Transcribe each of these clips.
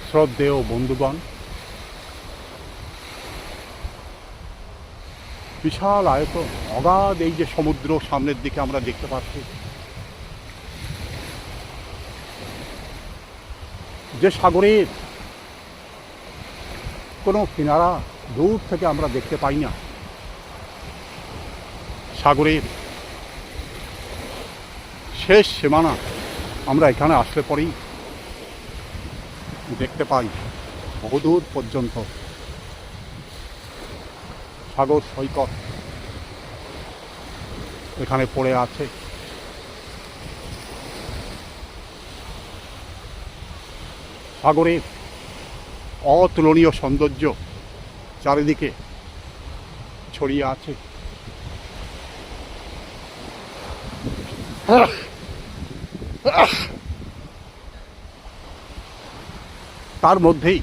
শ্রদ্ধেয় বন্ধুগণ, বিশাল আয়তন, অগাধ এই যে সমুদ্র সামনের দিকে আমরা দেখতে পাচ্ছি, যে সাগরের কোনো কিনারা দূর থেকে আমরা দেখতে পাই না। সাগরের শেষ সীমানা আমরা এখানে আসলে পরেই দেখতে পাই। বহুদূর পর্যন্ত সাগর সৈকত এখানে পড়ে আছে। সাগরের অতুলনীয় সৌন্দর্য চারিদিকে ছড়িয়ে আছে। তার মধ্যেই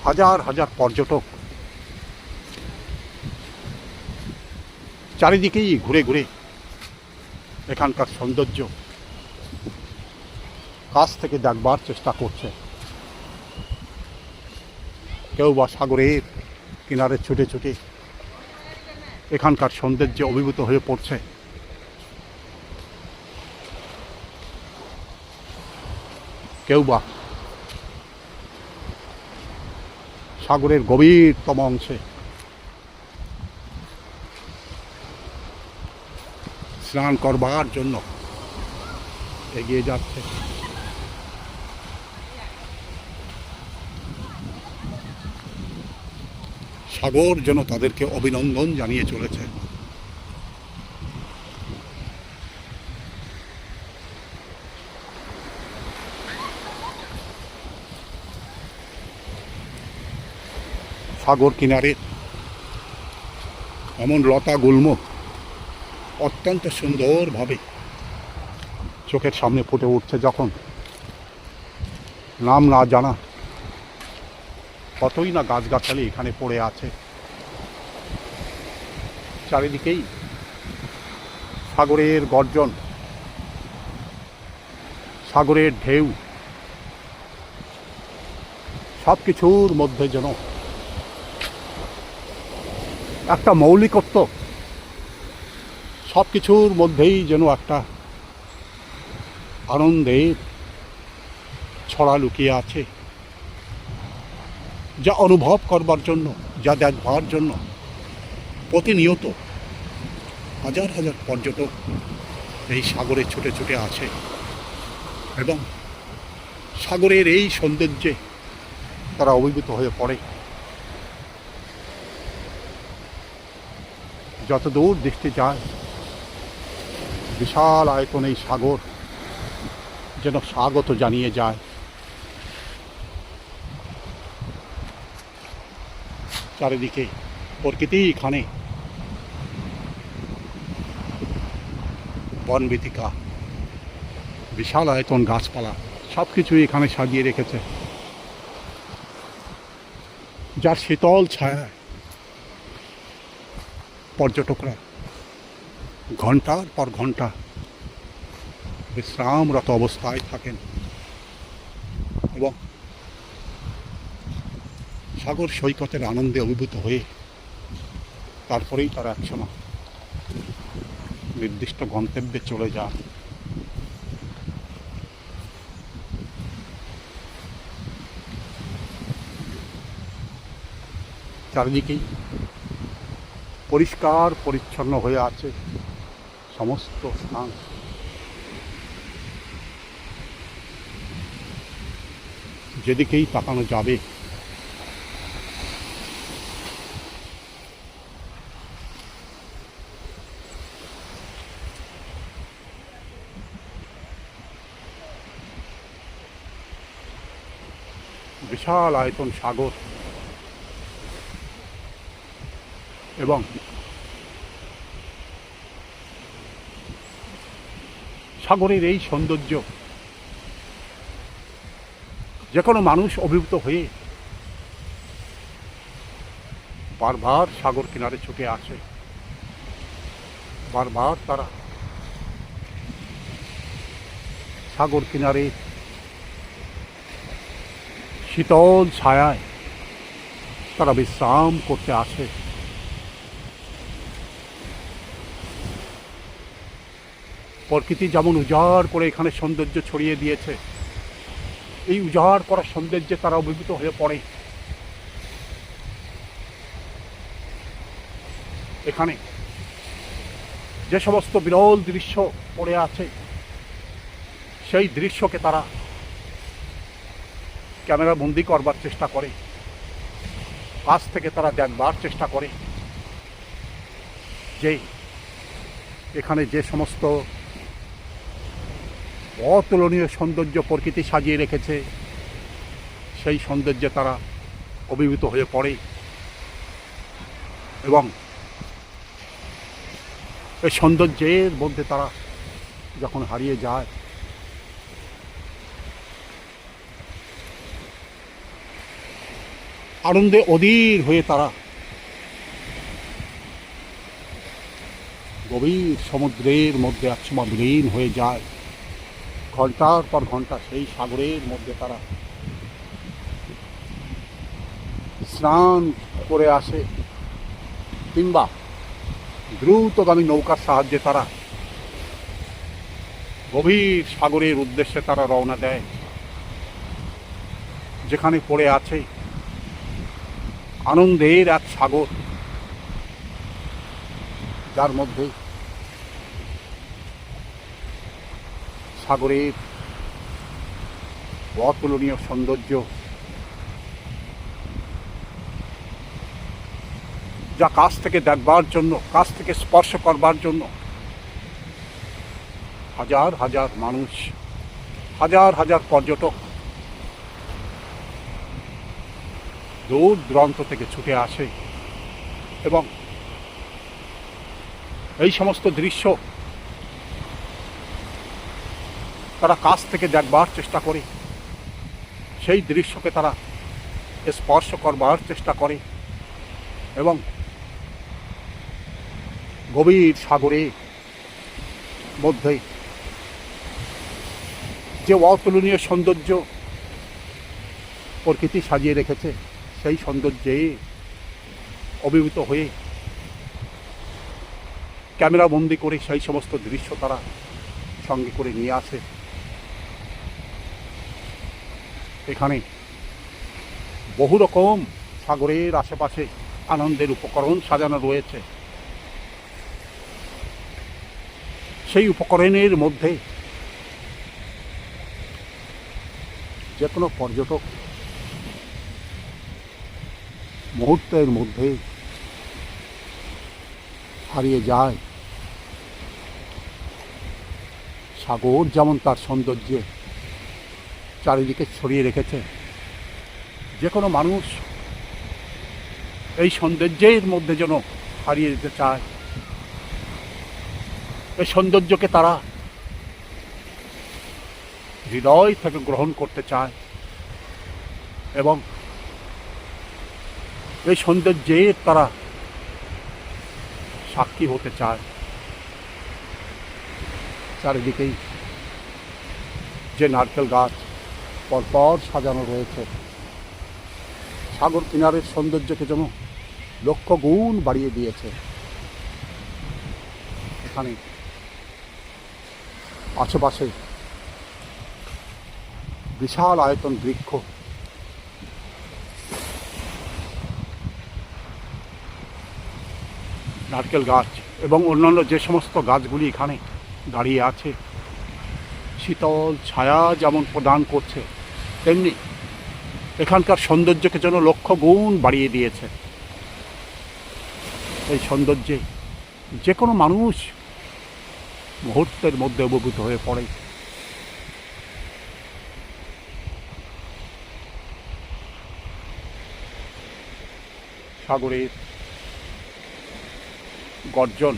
হাজার হাজার পর্যটক চারিদিকেই ঘুরে ঘুরে এখানকার সৌন্দর্য কাছ থেকে দেখবার চেষ্টা করছে। কেউ বা সাগরের কিনারে ছুটে ছুটে এখানকার সৌন্দর্যে অভিভূত হয়ে পড়ছে। কেউ বা সাগরের গভীরতম অংশে স্নান করবার জন্য এগিয়ে যাচ্ছে। সাগর যেন তাদেরকে অভিনন্দন জানিয়ে চলেছে। সাগর কিনারে এমন লতা গুল্ম অত্যন্ত সুন্দরভাবে চোখের সামনে ফুটে উঠছে, যখন নাম না জানা কতই না গাছগাছালি এখানে পড়ে আছে। চারিদিকেই সাগরের গর্জন, সাগরের ঢেউ, সব কিছুর মধ্যে যেন একটা মৌলিকত্ব, সব কিছুর মধ্যেই যেন একটা আনন্দের ছড়া লুকিয়ে আছে, যা অনুভব করবার জন্য, যা দেখবার জন্য প্রতিনিয়ত হাজার হাজার পর্যটক এই সাগরে ছুটে ছুটে আছে এবং সাগরের এই সৌন্দর্যে তারা অভিভূত হয়ে পড়ে। যতদূর দৃষ্টি যায়, বিশাল আয়তন এই সাগর যেন স্বাগত জানিয়ে যায়। চারিদিকে প্রকৃতি, এখানে বনবিতিকা, বিশাল আয়তন গাছপালা, সব কিছুই এখানে সাজিয়ে রেখেছে, যার শীতল ছায়ায় পর্যটকরা ঘন্টার পর ঘন্টা বিশ্রামরত অবস্থায় থাকেন এবং সাগর সৈকতের আনন্দে অভিভূত হয়ে তারপরেই তারা একসময় নির্দিষ্ট গন্তব্যে চলে যান। চারিদিকেই পরিষ্কার পরিচ্ছন্ন হয়ে আছে সমস্ত স্থান। যেদিকেই তাকানো যাবে বিশাল আয়তন সাগর এবং সাগরের এই সৌন্দর্য যে কোনো মানুষ অভিভূত হয়ে বারবার সাগর কিনারে ছুটে আসে। বারবার তারা সাগর কিনারে শীতল ছায়ায় তারা বিশ্রাম করতে আসে। প্রকৃতি যেমন উজাড় করে এখানে সৌন্দর্য ছড়িয়ে দিয়েছে, এই উজাড় করা সৌন্দর্যে তারা অভিভূত হয়ে পড়ে। এখানে যে সমস্ত বিরল দৃশ্য পড়ে আছে, সেই দৃশ্যকে তারা ক্যামেরা বন্দি করবার চেষ্টা করে, কাছ থেকে তারা দেখবার চেষ্টা করে যে এখানে যে সমস্ত অতুলনীয় সৌন্দর্য প্রকৃতি সাজিয়ে রেখেছে, সেই সৌন্দর্যে তারা অভিভূত হয়ে পড়ে এবং এই সৌন্দর্যের মধ্যে তারা যখন হারিয়ে যায়, আনন্দে অধীর হয়ে তারা গভীর সমুদ্রের মধ্যে একসময় বিলীন হয়ে যায়। ঘন্টার পর ঘন্টা সেই সাগরের মধ্যে তারা স্নান করে আসে, কিংবা দ্রুতগামী নৌকার সাহায্যে তারা গভীর সাগরের উদ্দেশ্যে তারা রওনা দেয়, যেখানে পড়ে আছে আনন্দের এক সাগর, যার মধ্যে সাগরের অতুলনীয় সৌন্দর্য, যা কাছ থেকে দেখবার জন্য, কাছ থেকে স্পর্শ করবার জন্য হাজার হাজার মানুষ, হাজার হাজার পর্যটক দূর দূরান্ত থেকে ছুটে আসে এবং এই সমস্ত দৃশ্য তারা কাছ থেকে দেখবার চেষ্টা করে, সেই দৃশ্যকে তারা স্পর্শ করবার চেষ্টা করে এবং গভীর সাগরের মধ্যে যে অতুলনীয় সৌন্দর্য প্রকৃতি সাজিয়ে রেখেছে, সেই সৌন্দর্যে অভিভূত হয়ে ক্যামেরা বন্দি করে সেই সমস্ত দৃশ্য তারা সঙ্গে করে নিয়ে আসে। এখানে বহু রকম সাগরের আশেপাশে আনন্দের উপকরণ সাজানো রয়েছে। সেই উপকরণের মধ্যে যে কোনো পর্যটক মুহূর্তের মধ্যে হারিয়ে যায়। সাগর যেমন তার সৌন্দর্যে চারিদিকে ছড়িয়ে রেখেছে, যে কোনো মানুষ এই সৌন্দর্যের মধ্যে যেন হারিয়ে যেতে চায়, এই সৌন্দর্যকে তারা হৃদয় থেকে গ্রহণ করতে চায় এবং এই সৌন্দর্যের তারা সাক্ষী হতে চায়। চারিদিকেই যে নারকেল গাছ পরপর সাজানো রয়েছে, সাগর কিনারের সৌন্দর্যকে যেন লক্ষ গুণ বাড়িয়ে দিয়েছে। এখানে আশেপাশে বিশাল আয়তন বৃক্ষ, নারকেল গাছ এবং অন্যান্য যে সমস্ত গাছগুলি এখানে দাঁড়িয়ে আছে, শীতল ছায়া যেমন প্রদান করছে, তেমনি এখানকার সৌন্দর্যকে যেন লক্ষ গুণ বাড়িয়ে দিয়েছে। এই সৌন্দর্যে যে কোনো মানুষ মুহূর্তের মধ্যে অভিভূত হয়ে পড়ে। সাগরের গর্জন,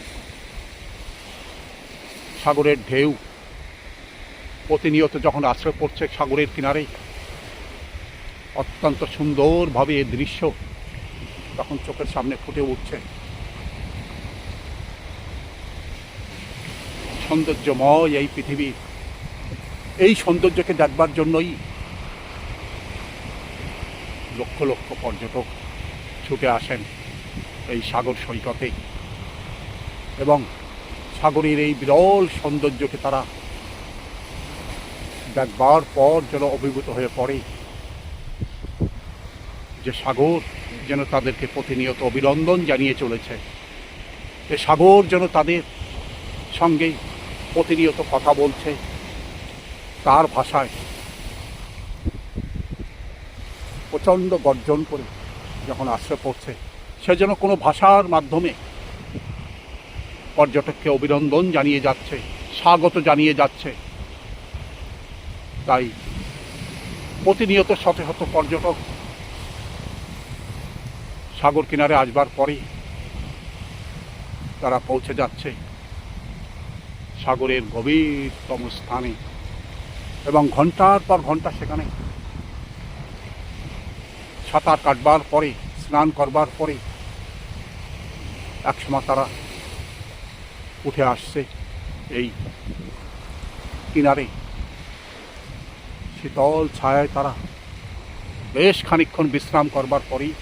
সাগরের ঢেউ প্রতিনিয়ত যখন আশ্রয় পড়ছে সাগরের কিনারে, অত্যন্ত সুন্দরভাবে এই দৃশ্য তখন চোখের সামনে ফুটে উঠছে। সৌন্দর্যময় এই পৃথিবীর এই সৌন্দর্যকে দেখবার জন্যই লক্ষ লক্ষ পর্যটক ছুটে আসেন এই সাগর সৈকতে এবং সাগরের এই বিরল সৌন্দর্যকে তারা দেখবার পর যেন অভিভূত হয়ে পড়ে যে সাগর যেন তাদেরকে প্রতিনিয়ত অভিনন্দন জানিয়ে চলেছে, এ সাগর যেন তাদের সঙ্গে প্রতিনিয়ত কথা বলছে তার ভাষায়। প্রচণ্ড গর্জন করে যখন আশ্রয় পড়ছে, সে যেন কোনো ভাষার মাধ্যমে পর্যটককে অভিনন্দন জানিয়ে যাচ্ছে, স্বাগত জানিয়ে যাচ্ছে। তাই প্রতিনিয়ত শত শত পর্যটক সাগর কিনারে আসবার পরে তারা পৌঁছে যাচ্ছে সাগরের গভীরতম স্থানে এবং ঘন্টার পর ঘন্টা সেখানে সাঁতার কাটবার পরে, স্নান করবার পরে একসময় তারা উঠে আসছে এই কিনারে। শীতল ছায়ায় তারা বেশ খানিকক্ষণ বিশ্রাম করবার পরেই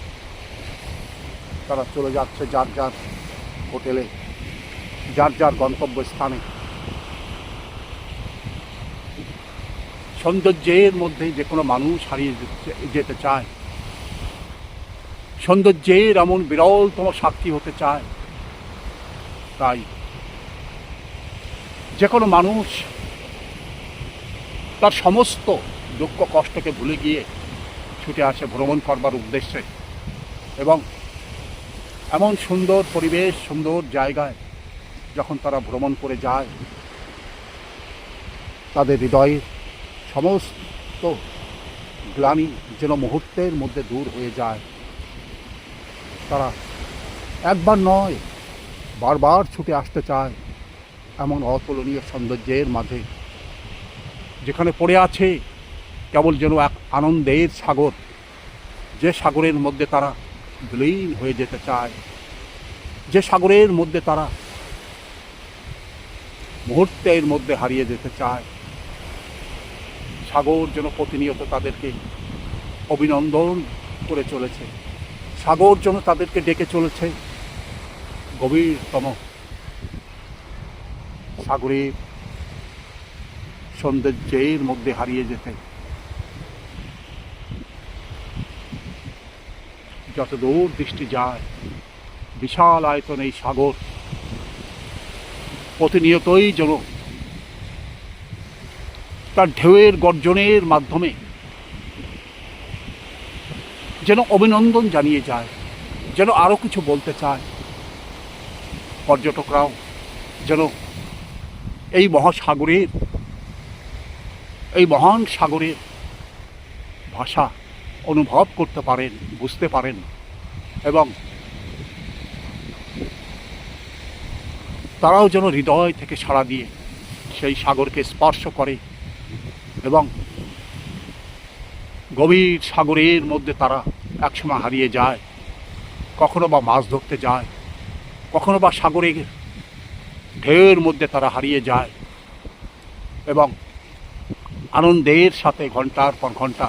তারা চলে যাচ্ছে যার যার হোটেলে, যার যার গন্তব্যস্থানে। সৌন্দর্যের মধ্যে যে কোনো মানুষ হারিয়ে যেতে চায়, সৌন্দর্যের এমন বিরলতম সাক্ষী হতে চায়। তাই যে কোনো মানুষ তার সমস্ত দুঃখ কষ্টকে ভুলে গিয়ে ছুটে আসে ভ্রমণ করবার উদ্দেশ্যে এবং এমন সুন্দর পরিবেশ, সুন্দর জায়গায় যখন তারা ভ্রমণ করে যায়, তাদের হৃদয়ের সমস্ত গ্লানি যেন মুহূর্তের মধ্যে দূর হয়ে যায়। তারা একবার নয়, বারবার ছুটে আসতে চায় এমন অতুলনীয় সৌন্দর্যের মাঝে, যেখানে পড়ে আছে কেবল যেন এক আনন্দের সাগর, যে সাগরের মধ্যে তারা বিলীন হয়ে যেতে চায়, যে সাগরের মধ্যে তারা মুহূর্তের মধ্যে হারিয়ে যেতে চায়। সাগর যেন প্রতিনিয়ত তাদেরকে অভিনন্দন করে চলেছে, সাগর যেন তাদেরকে ডেকে চলেছে গভীরতম সাগরের সৌন্দর্যের মধ্যে হারিয়ে যেতে। যত দূর দৃষ্টি যায়, বিশাল আয়তন এই সাগর প্রতিনিয়তই যেন তার ঢেউয়ের গর্জনের মাধ্যমে যেন অভিনন্দন জানিয়ে যায়, যেন আরও কিছু বলতে চায়। পর্যটকরাও যেন এই মহাসাগরের, এই মহান সাগরের ভাষা অনুভব করতে পারেন, বুঝতে পারেন এবং তারাও যেন হৃদয় থেকে সাড়া দিয়ে সেই সাগরকে স্পর্শ করে এবং গভীর সাগরের মধ্যে তারা একসময় হারিয়ে যায়। কখনো বা মাছ ধরতে যায়, কখনো বা সাগরের ঢেউয়ের মধ্যে তারা হারিয়ে যায় এবং আনন্দের সাথে ঘন্টার পর ঘন্টা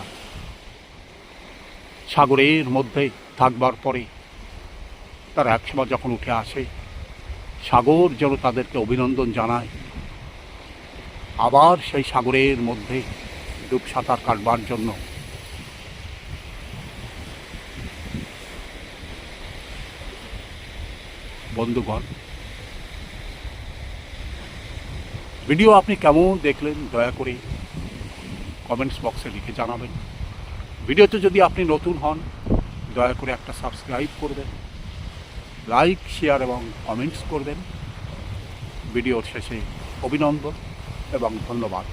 সাগরের মধ্যে থাকবার পরে তারা একসময় যখন উঠে আসে, সাগর যেন তাদেরকে অভিনন্দন জানায় আবার সেই সাগরের মধ্যে ডুব সাঁতার কাটবার জন্য। বন্ধুগণ, ভিডিও আপনি কেমন দেখলেন দয়া করে কমেন্টস বক্সে লিখে জানাবেন। ভিডিওতে যদি আপনি নতুন হন দয়া করে একটা সাবস্ক্রাইব করবেন, লাইক, শেয়ার এবং কমেন্টস করবেন। ভিডিওর শেষে অভিনন্দন এবং ধন্যবাদ।